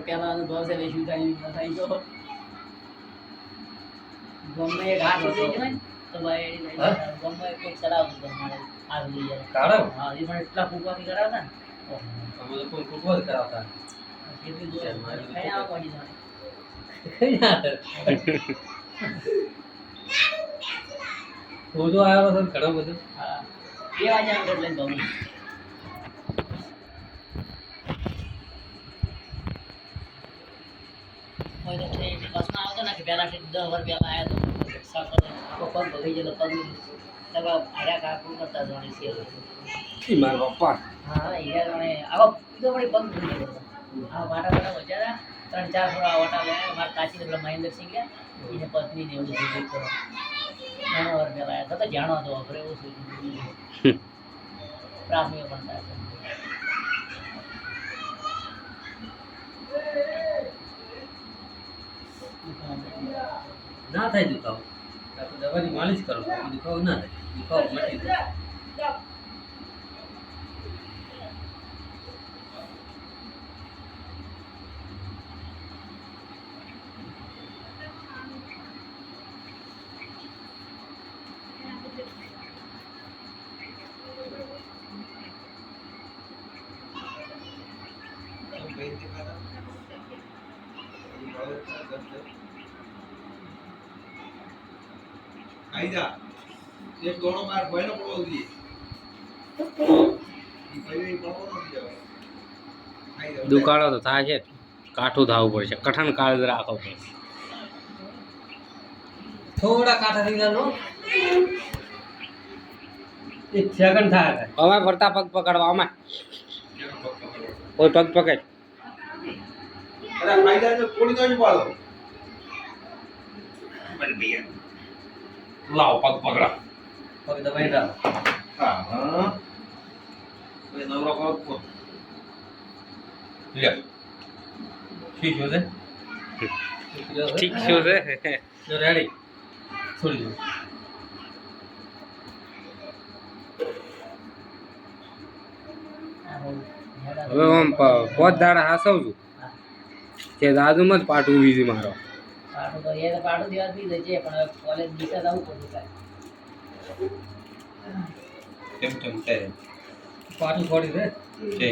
પેલા અનુભવ છે વેચી કાઢી થઈ ગયો ગમે એક હાથ થઈ ગયો ને તો ભાઈ ગમે કોઈક ચડાવતું હતું મારે હાથ લઈ જાય કાઢો હા એ પણ એટલા ફૂંકવાની કરાવતા ને અમે તો કોઈ ફૂટબોલ કરાવતા કેટલી દૂર કઈ આવા પડી જાય હું તો આવ્યો હતો ઘણો બધો હા 2 વાગ્યા આગળ લઈને ગમે કોઈ તો છે બસમાં આવતો ને કે પહેલા 10 વાર પહેલા આવ્યા તો સાકો પગ ભગી ગયેલો પગ લગા આડા કાકુ કરતા જોણી છે ઈ મારા પપ્પા હા એ જાણે આવો તો વળી પગ ભગી ગયેલો આ વાટા વજારા 3-4 થોડા વાટા લે માર કાચી પેલા મહેન્દ્રસિંહ ગયા એને પત્ની ને એવું બધું કરો ઘણો વાર પહેલા આવ્યા તો જાણો તો આપણે એવું શું પ્રાથમિક પણ થાય ના થાય દુખાવો આપણે દવાની માલિશ કરો દુખાવો ના થાય દુખાવો મટી જાય आई जा एक दोनों मार बहनों को बोल दिए ये पहले पढ़ो ना दिया आई जा દુકાળો તો થાય છે કાઠું થવું પડશે કઠણ કાળ રાખવો પડશે થોડા કાંઠા થઈ ગયા નો એક સેકન્ડ થાય અમાર ફરતા પગ પકડવા અમાર કોઈ પગ પકડ अरे आई जा जो कोड़ी तो नहीं पालो बल भैया लाओ पग पकड़ा પગ દબાઈ રાખો हाँ हाँ ये नवरा को ले ठीक हो जाए ઠીક શું છે જો રેડી છોડી દો હવે આમ પોત દાડા હાસવ છું તે દાદુમાં જ પાટું વીજી મારો પાટું તો એ તો પાટું દેવા બી છે પણ હવે કોલેજ દિશા જવું પડતું કાંઈ કેમ કેમ છે પાછું છોડી દે છે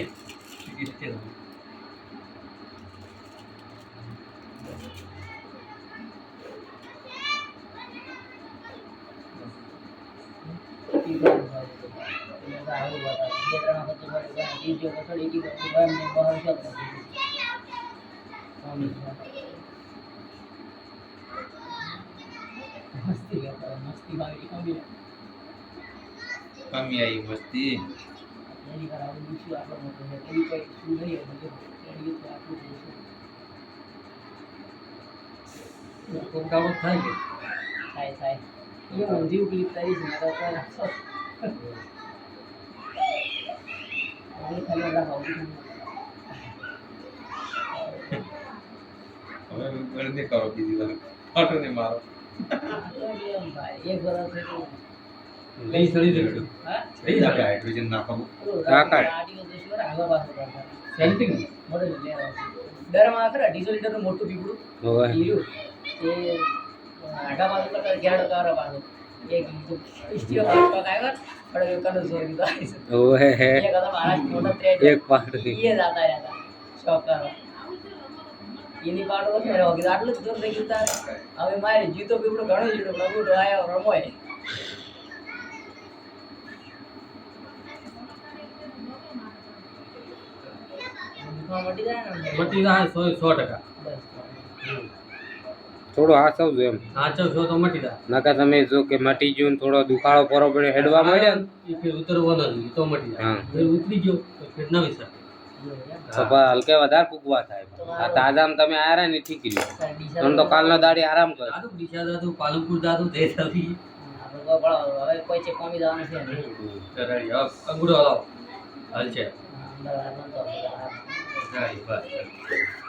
कमी आई मस्ती કોક દાડો થાય કે થાય એ ઊંધી ક્લિક કરીશ ને તો ખાલી હવે ગળદે કરો બીજી વાર ફોટો ને મારો એક વર્ષ છે લઈ ચડી દે હા સહી આપે હાઇડ્રોજન નાખવું સેન્ટિંગ દરમાં આખરે 250 લીટરનું મોટું પીપળું હોવે હીરું એ આડા બાજુ કરતા ગેડો કારો બાજુ એક સ્ટીલ પાક આવ્યો પડે કનો સોરી તો હોવે હે એક હતા મારા મોટા ટ્રેડ એક પાટ એ જાતા રહ્યા શોપ કરવા એની પાડો હતો ને વગર આટલું જ દૂર થઈ ગયું તારે હવે મારે જીતો પીપળો ઘણો જીતો પ્રભુ આયો રમોય મટી જાય ને મટી જાય 100% બસ થોડો હાસવ છું એમ સાચો છો તો મટી જાય નકર તમે જો કે મટી ગયું ને થોડો દુખાળો પરો પડ્યો હેડવા માંડ્યા ને એ ફેર ઉતરવાનો જ તો મટી જાય હા. ફેર ઉતરી ગયો તો ફેર નવી સર તો પણ હલકે વધારે ફૂગવા થાય આ તાજામાં તમે આયા ને ઠીક રહ્યું તમે તો કાલનો દાડી આરામ કરો દાદુ ડીસા દાદુ પાલનપુર દાદુ દે દાદી હવે કોઈ ચેક કોમી જવાનું છે ને કરાડી અંગૂઠો હલાવો હાલ છે અંદર તો રાઈ બસ